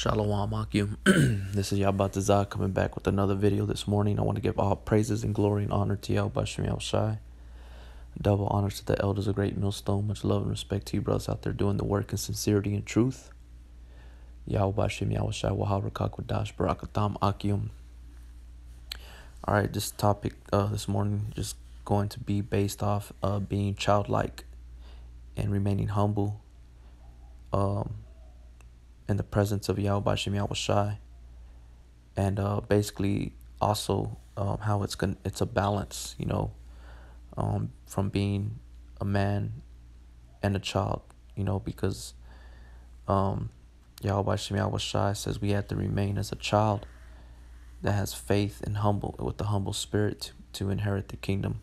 Shalom Akim. This is Yabatazah coming back with another video this morning. I want to give all praises and glory and honor to Yahweh Bashem Yahushai. Double honors to the elders of Great Millstone. Much love and respect to you brothers out there doing the work in sincerity and truth. Yahweh Bashem Yahushai Waharakak Wadash Barakatam Akim. Alright, this topic this morning just going to be based off being childlike and remaining humble. In the presence of Yahweh Bashem Yahushai, and basically also how it's a balance, from being a man and a child, because Yahweh Bashem Yahushai says we have to remain as a child that has faith and with the humble spirit to inherit the kingdom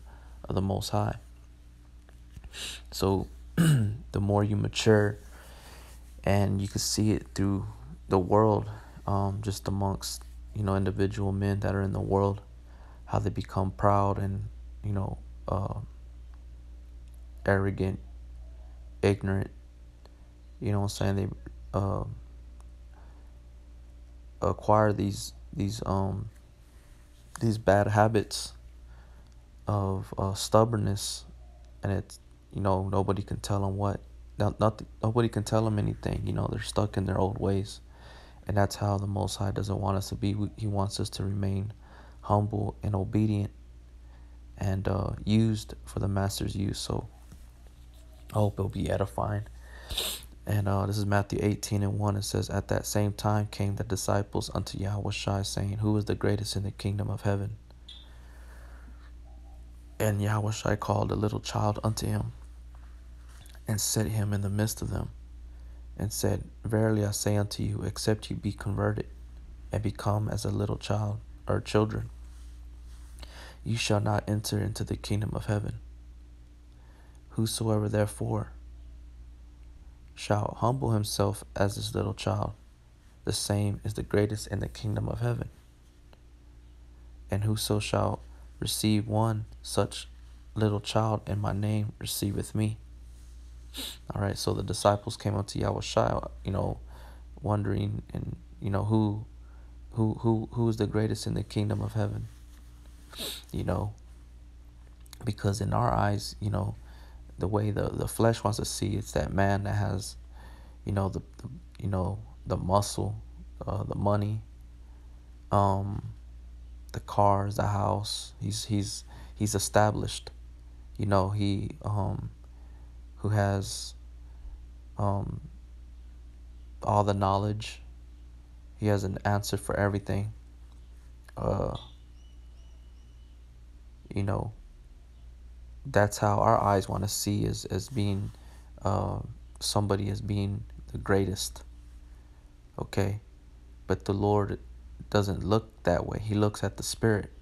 of the Most High. So the more you mature, and you can see it through the world, just amongst, individual men that are in the world, how they become proud and, arrogant, ignorant, They acquire these bad habits of stubbornness, and it's, nobody can tell them nobody can tell them anything. They're stuck in their old ways. And that's how the Most High doesn't want us to be. He wants us to remain humble and obedient and used for the Master's use. So I hope it'll be edifying. And this is Matthew 18:1. It says, "At that same time came the disciples unto Yahushua, saying, Who is the greatest in the kingdom of heaven? And Yahushua called a little child unto him, and set him in the midst of them, and said, Verily I say unto you, except you be converted, and become as a little child, or children, you shall not enter into the kingdom of heaven. Whosoever therefore shall humble himself as this little child, the same is the greatest in the kingdom of heaven. And whoso shall receive one such little child in my name receiveth me." All right, so the disciples came up to Yahushua, wondering, and who is the greatest in the kingdom of heaven? Because in our eyes, the way the flesh wants to see, it's that man that has, the muscle, the money, the cars, the house. He's established. He who has all the knowledge. He has an answer for everything. That's how our eyes want to see as being somebody as being the greatest. Okay, but the Lord doesn't look that way. He looks at the spirit,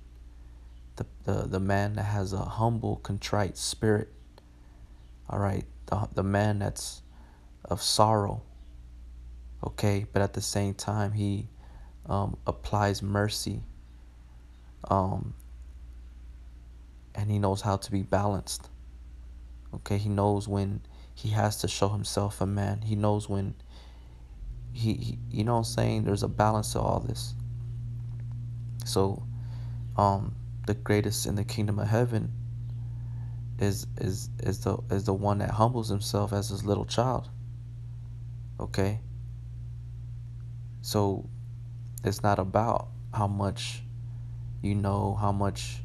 the man that has a humble, contrite spirit. All right, the man that's of sorrow. Okay, but at the same time he applies mercy, and he knows how to be balanced. Okay, he knows when he has to show himself a man. He knows when he there's a balance to all this. So the greatest in the kingdom of heaven is the one that humbles himself as his little child. Okay, so it's not about how much how much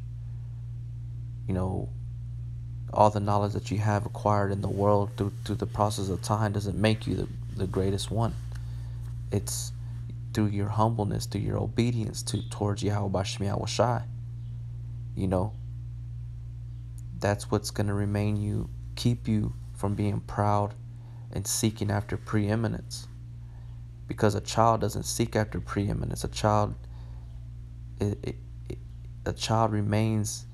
all the knowledge that you have acquired in the world through the process of time doesn't make you the greatest one. It's through your humbleness, through your obedience towards Yahweh Bashem Yahushai. That's what's going to keep you from being proud and seeking after preeminence. Because a child doesn't seek after preeminence. A child remains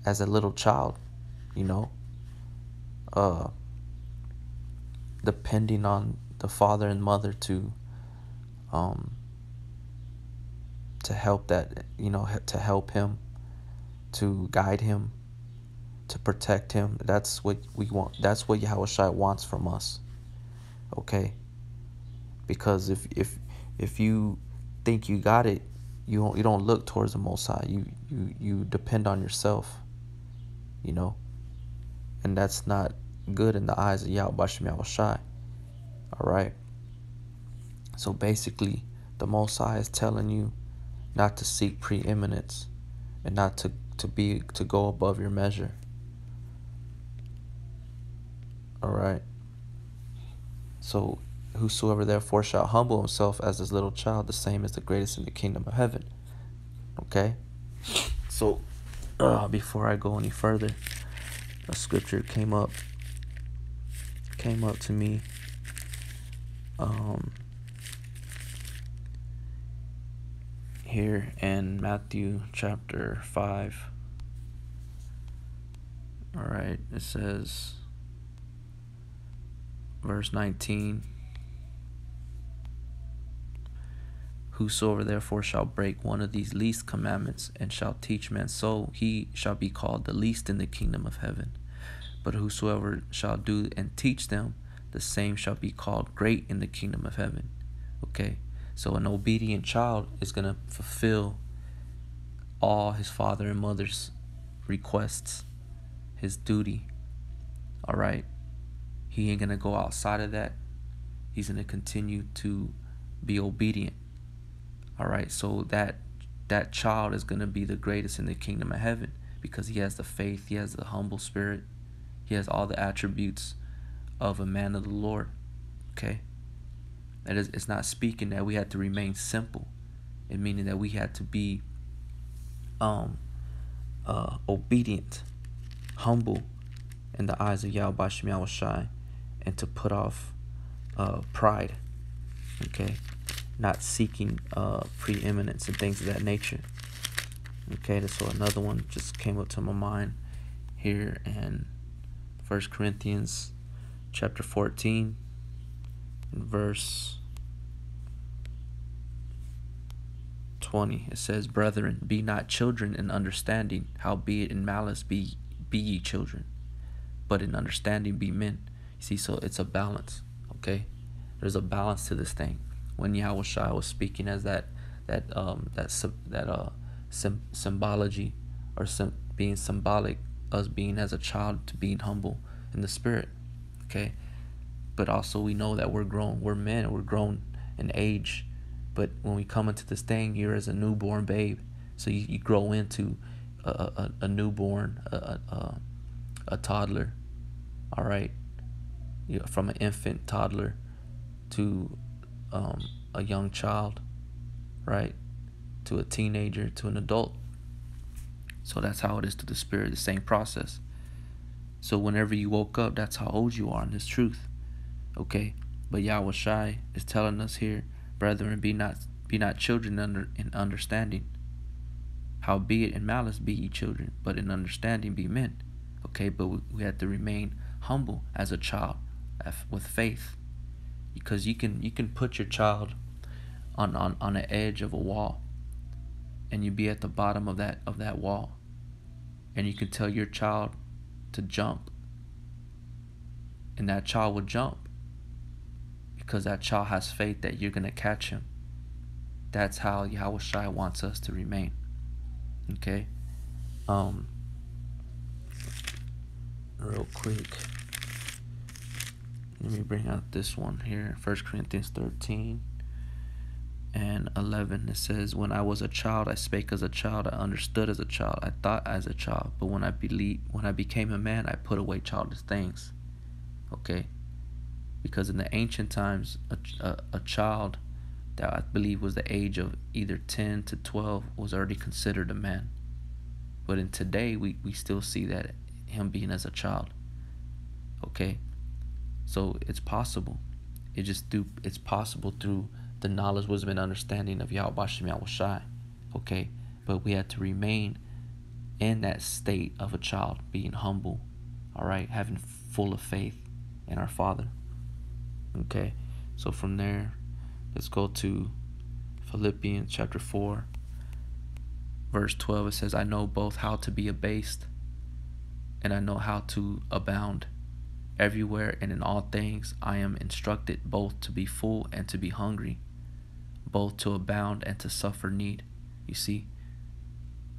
as a little child, depending on the father and mother to help to help him, to guide him, to protect him. That's what we want. That's what Yahushua wants from us. Okay, because if If you think you got it, you don't look towards the Most High. You depend on yourself, you know, and that's not good in the eyes of Yahweh Bashem Yahushai. All right. So basically, the Most High is telling you not to seek preeminence and not to go above your measure. All right. So whosoever therefore shall humble himself as this little child, the same is the greatest in the kingdom of heaven. Okay. So before I go any further, a scripture came up to me. Here in Matthew chapter 5. All right, it says, verse 19, whosoever therefore shall break one of these least commandments and shall teach men so, he shall be called the least in the kingdom of heaven. But whosoever shall do and teach them, the same shall be called great in the kingdom of heaven. Okay, so an obedient child is going to fulfill all his father and mother's requests, his duty. All right, he ain't going to go outside of that. He's going to continue to be obedient. All right, so that child is going to be the greatest in the kingdom of heaven because he has the faith, he has the humble spirit, he has all the attributes of a man of the Lord. Okay, it's not speaking that we had to remain simple, it meaning that we had to be obedient, humble in the eyes of Yahweh Bashem Yahushai, and to put off pride. Okay, not seeking preeminence and things of that nature. Okay, so another one just came up to my mind here in 1 Corinthians chapter 14 and verse 20. It says, brethren, be not children in understanding, howbeit in malice be ye children, but in understanding be men. You see, so it's a balance. Okay, there's a balance to this thing. When Yahushua was speaking as that symbology, or being symbolic, us being as a child to being humble in the spirit. Okay, but also we know that we're grown, we're men, we're grown in age. But when we come into this thing, you're as a newborn babe, so you grow into a newborn, a toddler. All right, from an infant toddler to a young child, right, to a teenager, to an adult. So that's how it is to the spirit, the same process. So whenever you woke up, that's how old you are in this truth. Okay, but Yahweh Shai is telling us here, brethren, be not children in understanding, howbeit in malice be ye children, but in understanding be men. Okay, but we have to remain humble as a child with faith, because you can put your child on the edge of a wall, and you be at the bottom of that wall, and you can tell your child to jump, and that child will jump because that child has faith that you're gonna catch him. That's how Yahweh Shai wants us to remain. Okay, real quick, let me bring out this one here, 1 Corinthians 13 and 11. It says, when I was a child, I spake as a child, I understood as a child, I thought as a child, but when I became a man, I put away childish things. Okay, because in the ancient times, a child that I believe was the age of either 10 to 12 was already considered a man. But in today, we still see that him being as a child. Okay, so it's possible. It's possible through the knowledge, wisdom, and understanding of Yahweh Bashem Yahushai. Okay, but we have to remain in that state of a child, being humble. All right, having full of faith in our Father. Okay, so from there, let's go to Philippians chapter 4, verse 12. It says, I know both how to be abased, and I know how to abound. Everywhere and in all things I am instructed both to be full and to be hungry, both to abound and to suffer need. You see,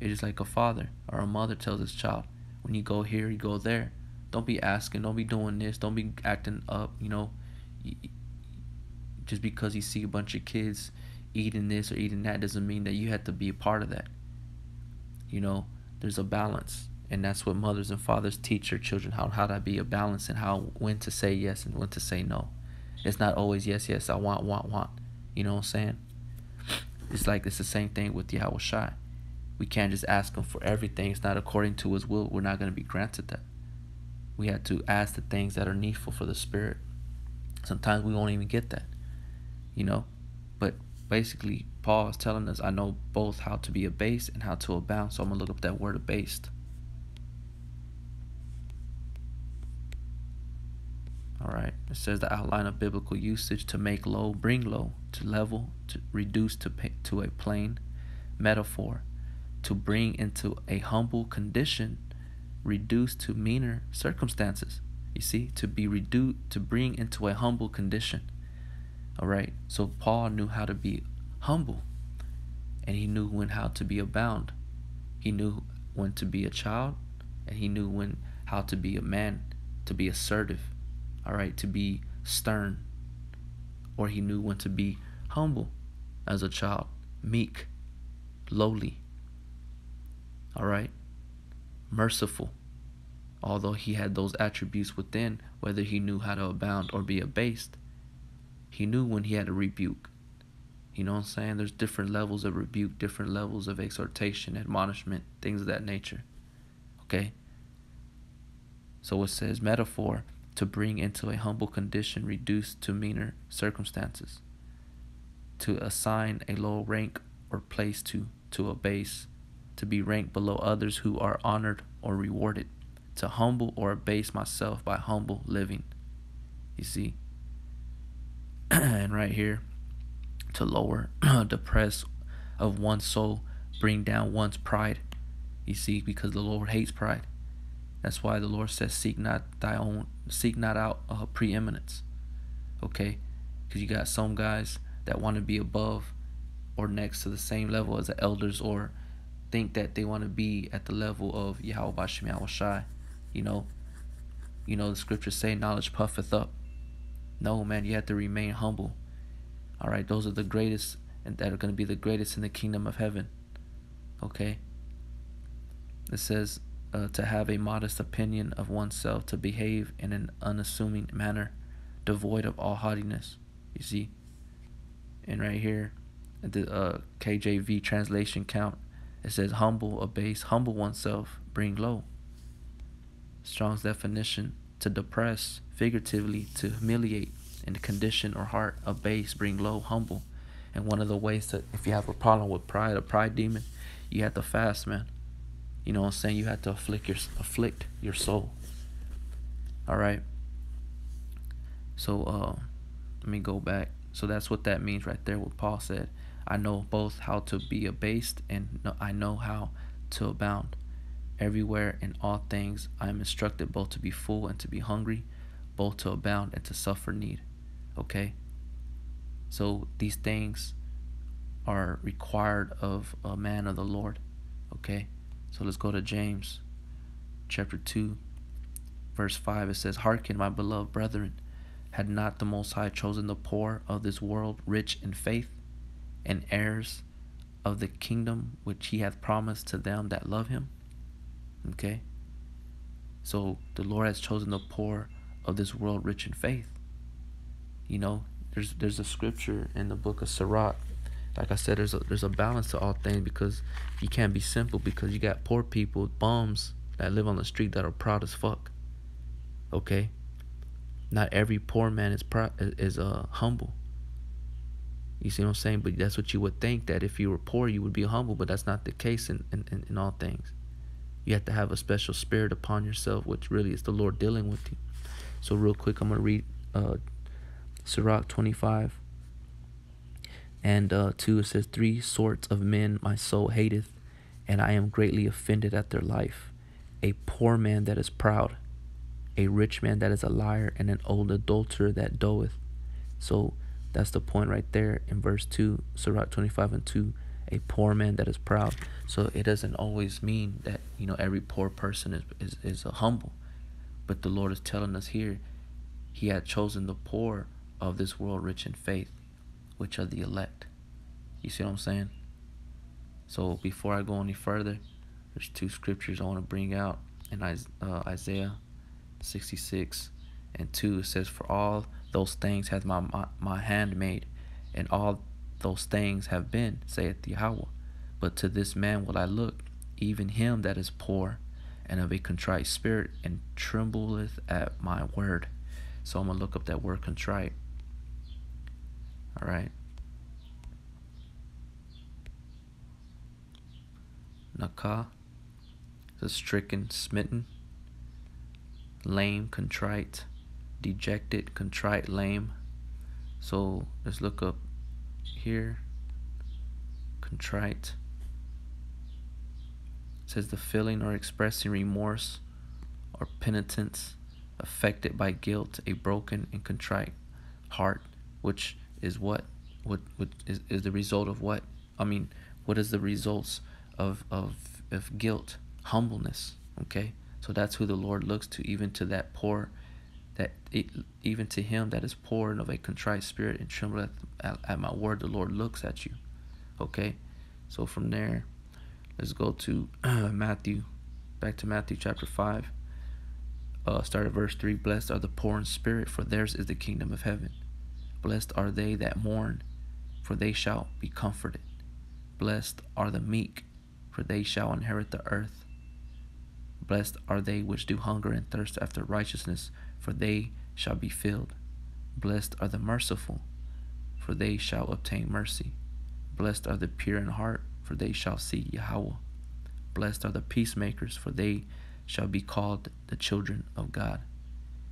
it is like a father or a mother tells his child, when you go here, you go there. Don't be asking, don't be doing this, don't be acting up, just because you see a bunch of kids eating this or eating that doesn't mean that you have to be a part of that. There's a balance, and that's what mothers and fathers teach their children, how to be a balance, and when to say yes and when to say no. It's not always yes, I want. You know what I'm saying? It's the same thing with Yahweh Shai. We can't just ask him for everything. It's not according to his will. We're not going to be granted that. We have to ask the things that are needful for the spirit. Sometimes we won't even get that, But basically, Paul is telling us, I know both how to be abased and how to abound. So I'm going to look up that word abased. All right. It says the outline of biblical usage: to make low, bring low, to level, to reduce to a plane. Metaphor: to bring into a humble condition, reduce to meaner circumstances. You see, to bring into a humble condition. All right. So Paul knew how to be humble, and he knew how to be abound. He knew when to be a child, and he knew how to be a man, to be assertive. All right, to be stern. Or he knew when to be humble as a child, meek, lowly. All right, merciful. Although he had those attributes within, whether he knew how to abound or be abased, he knew when he had to rebuke. You know what I'm saying? There's different levels of rebuke, different levels of exhortation, admonishment, things of that nature. Okay? So it says, metaphor: to bring into a humble condition, reduced to meaner circumstances. To assign a low rank or place to abase. To be ranked below others who are honored or rewarded. To humble or abase myself by humble living. You see? And right here, to lower, depress of one's soul, bring down one's pride. You see, because the Lord hates pride. That's why the Lord says, seek not out preeminence. Okay? Because you got some guys that want to be above or next to the same level as the elders, or think that they want to be at the level of Yahweh Bashem Yahweh Shai. The scriptures say knowledge puffeth up. No, man, you have to remain humble. All right, those are the greatest, and that are going to be the greatest in the kingdom of heaven. Okay? It says, to have a modest opinion of oneself, to behave in an unassuming manner, devoid of all haughtiness. You see? And right here, the KJV translation count, it says humble, abase, humble oneself, bring low. Strong's definition: to depress, figuratively, to humiliate, in the condition or heart, abase, bring low, humble. And one of the ways that, if you have a problem with pride, a pride demon, you have to fast, man. You know what I'm saying? You have to afflict your soul. All right. So let me go back. So that's what that means right there, what Paul said. I know both how to be abased, and I know how to abound. Everywhere in all things I am instructed both to be full and to be hungry, both to abound and to suffer need. Okay? So these things are required of a man of the Lord. Okay? So let's go to James chapter 2, verse 5. It says, hearken, my beloved brethren, had not the Most High chosen the poor of this world rich in faith, and heirs of the kingdom which he hath promised to them that love him? Okay? So the Lord has chosen the poor of this world rich in faith. There's a scripture in the book of Sirach. Like I said, there's a balance to all things, because you can't be simple, because you got poor people, bums that live on the street that are proud as fuck. Okay? Not every poor man is humble. You see what I'm saying? But that's what you would think, that if you were poor you would be humble, but that's not the case in all things. You have to have a special spirit upon yourself, which really is the Lord dealing with you. So real quick, I'm going to read Sirach 25 and 2. It says, 3 sorts of men my soul hateth, and I am greatly offended at their life: a poor man that is proud, a rich man that is a liar, and an old adulterer that doeth. So That's the point right there in verse 2, Sirach 25:2, a poor man that is proud. So it doesn't always mean that, every poor person is humble. But the Lord is telling us here, he had chosen the poor of this world rich in faith, which are the elect. You see what I'm saying? So before I go any further, there's two scriptures I want to bring out. In Isaiah 66:2, it says, "For all those things hath my hand made, and all those things have been, saith Yahweh. But to this man will I look, even him that is poor, and of a contrite spirit, and trembleth at my word." So I'm going to look up that word contrite. All right. Nakah is stricken, smitten. Lame, contrite. Dejected, contrite, lame. So let's look up here. Contrite. It says the feeling or expressing remorse or penitence affected by guilt, a broken and contrite heart, which is what is the result of what? What is the results of guilt? Humbleness. Okay, so that's who the Lord looks to, even to that poor, even to him that is poor and of a contrite spirit and tremble at my word. The Lord looks at you. Okay, so from there, let's go to Matthew, back to Matthew chapter 5. Start at verse 3. "Blessed are the poor in spirit, for theirs is the kingdom of heaven. Blessed are they that mourn, for they shall be comforted. Blessed are the meek, for they shall inherit the earth. Blessed are they which do hunger and thirst after righteousness, for they shall be filled. Blessed are the merciful, for they shall obtain mercy. Blessed are the pure in heart, for they shall see Yahweh. Blessed are the peacemakers, for they shall be called the children of God."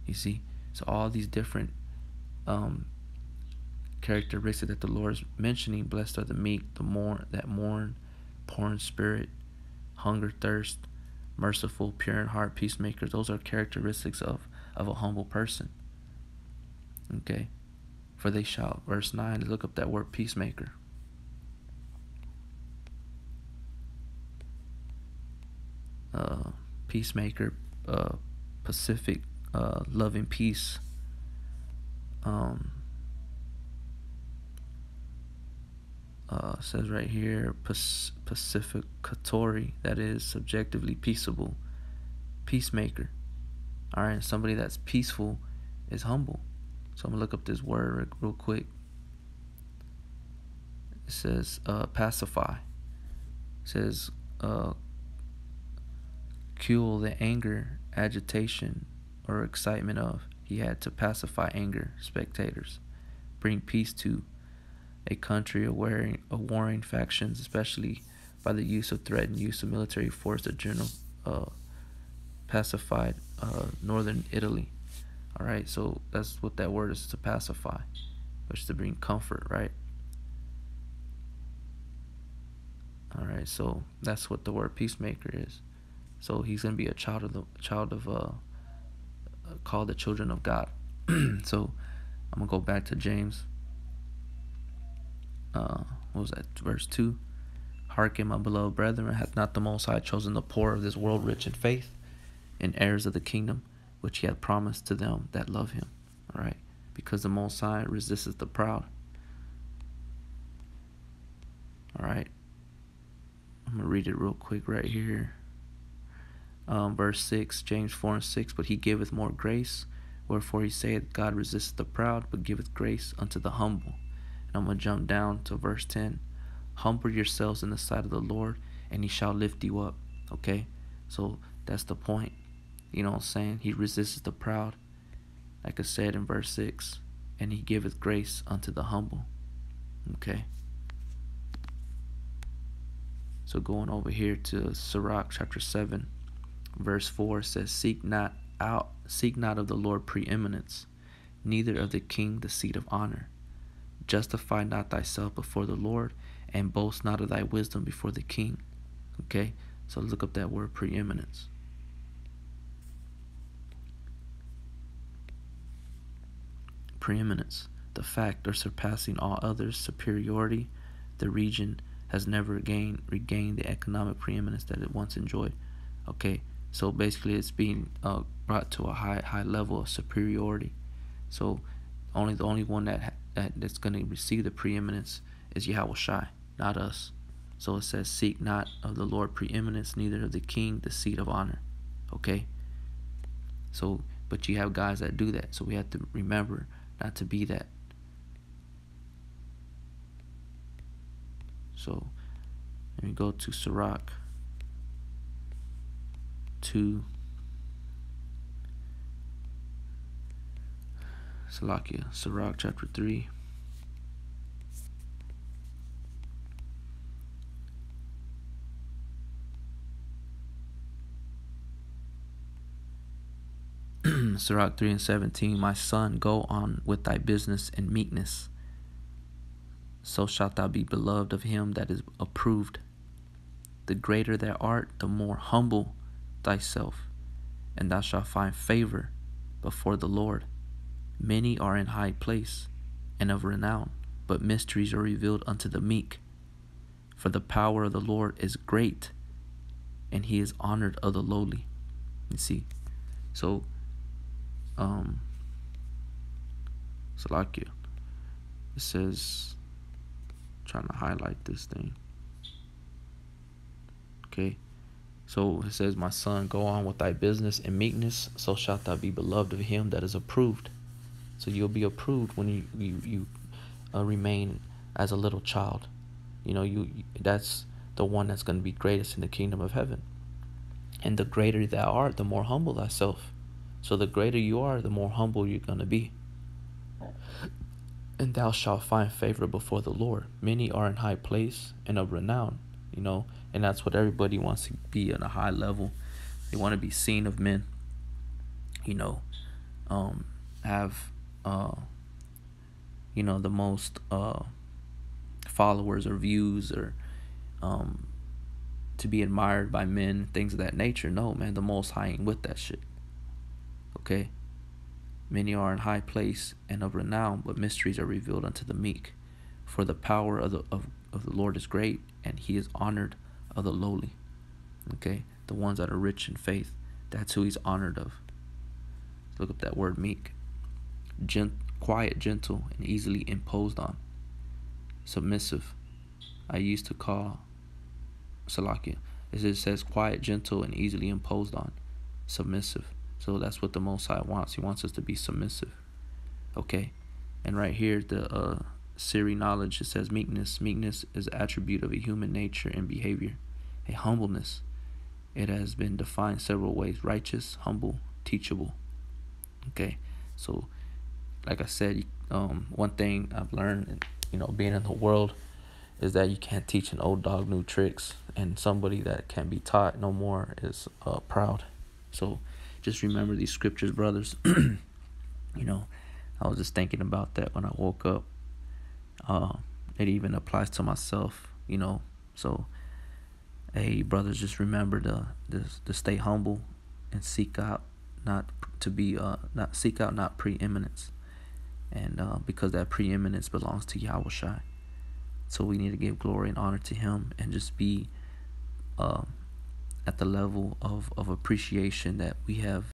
You see, so all these different characteristics that the Lord is mentioning. Blessed are the meek, that mourn, poor in spirit, hunger, thirst, merciful, pure in heart, peacemakers. Those are characteristics of a humble person. Okay, for they shall, verse 9, look up that word peacemaker. Peacemaker, pacific, loving peace. Says right here, pacificatory, that is subjectively peaceable. Peacemaker. All right, somebody that's peaceful is humble. So I'm gonna look up this word real quick. It says pacify. It says cool the anger, agitation, or excitement of. He had to pacify anger, spectators, bring peace to a country of warring factions, especially by the use of threat and use of military force. The general pacified northern Italy. All right, so that's what that word is, to pacify, which is to bring comfort, right? All right, so that's what the word peacemaker is. So he's gonna be a child of called the children of God. So I'm gonna go back to James. What was that? Verse 2. "Hearken, my beloved brethren, hath not the Most High chosen the poor of this world rich in faith, and heirs of the kingdom, which he hath promised to them that love him." All right, because the Most High resisteth the proud. All right, I'm gonna read it real quick right here. Verse 6, James 4:6. "But he giveth more grace, wherefore he saith, God resisteth the proud, but giveth grace unto the humble." And I'm going to jump down to verse 10. "Humble yourselves in the sight of the Lord, and he shall lift you up." Okay, so that's the point. You know what I'm saying? He resists the proud, like I said in verse 6, and he giveth grace unto the humble. Okay, so going over here to Sirach chapter 7, verse 4 says, Seek not of the Lord preeminence, neither of the king the seat of honor. Justify not thyself before the Lord, and boast not of thy wisdom before the king." Okay, so look up that word preeminence. Preeminence. the fact of surpassing all others' superiority, the region has never regained the economic preeminence that it once enjoyed. Okay, so basically it's being brought to a high level of superiority. So the only one that's going to receive the preeminence is Yahweh Shai, not us. So it says, seek not of the Lord preeminence, neither of the king the seat of honor. Okay, so but you have guys that do that, so we have to remember not to be that. So let me go to Sirach 2. Sirach chapter 3. Sirach 3:17. My son, go on with thy business in meekness. So shalt thou be beloved of him that is approved. The greater thou art, the more humble thyself, and thou shalt find favor before the Lord. Many are in high place and of renown, but mysteries are revealed unto the meek. For the power of the Lord is great, and he is honored of the lowly. You see, so Salakia, it says, trying to highlight this thing. Okay, so it says, my son, go on with thy business in meekness, so shalt thou be beloved of him that is approved. So you'll be approved when you remain as a little child. You know, that's the one that's going to be greatest in the kingdom of heaven. And the greater thou art, the more humble thyself. So the greater you are, the more humble you're going to be. And thou shalt find favor before the Lord. Many are in high place and of renown, you know, and that's what everybody wants to be, on a high level. They want to be seen of men, you know, have, you know, the most followers or views, or to be admired by men, things of that nature. No, man, the Most High ain't with that shit. Okay? Many are in high place and of renown, but mysteries are revealed unto the meek. For the power of the Lord is great, and he is honored of the lowly. Okay? The ones that are rich in faith, that's who he's honored of. Look up that word meek. Quiet, gentle, and easily imposed on. Submissive. I used to call Salakia. It says quiet, gentle, and easily imposed on. Submissive. So that's what the Most High wants. He wants us to be submissive. Okay? And right here, the Siri knowledge, it says meekness. Meekness is an attribute of a human nature and behavior. A humbleness. It has been defined several ways. Righteous, humble, teachable. Okay? So, like I said, one thing I've learned, you know, being in the world, is that you can't teach an old dog new tricks, and somebody that can't be taught no more is proud. So just remember these scriptures, brothers. You know, I was just thinking about that when I woke up. It even applies to myself, you know. So, hey, brothers, just remember to stay humble and seek out not preeminence, and because that preeminence belongs to Yahweh Shai. So we need to give glory and honor to him, and just be at the level of appreciation that we have